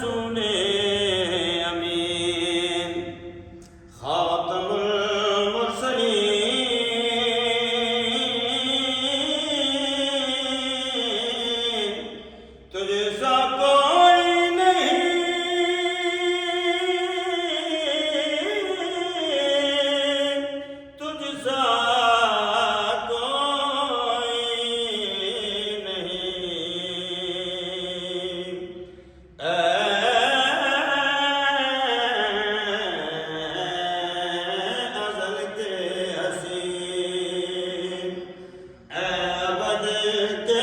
रसूले अमीन खातमुल मुरसलीन तुझसा कोई नहीं तुझसा कोई नहीं अज़ल के हसीन अबद के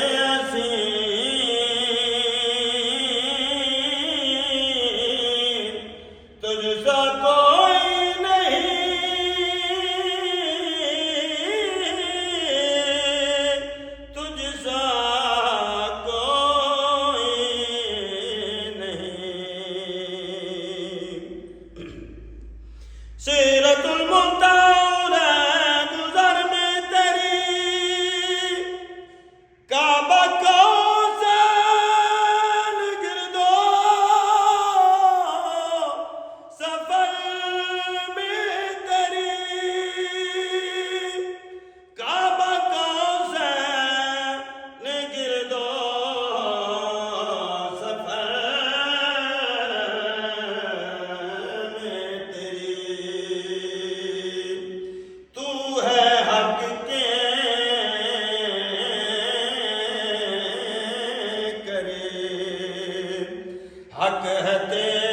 हसीन तुझसा कोई नहीं तुझसा कोई नहीं सीरतुल मुंतज़र गुज़र में तेरी काबा कौसैन गिरदो सफर में तेरी काबा कौसैन गिरदो सफर में तेरी तू है हक के करे हक है तेरा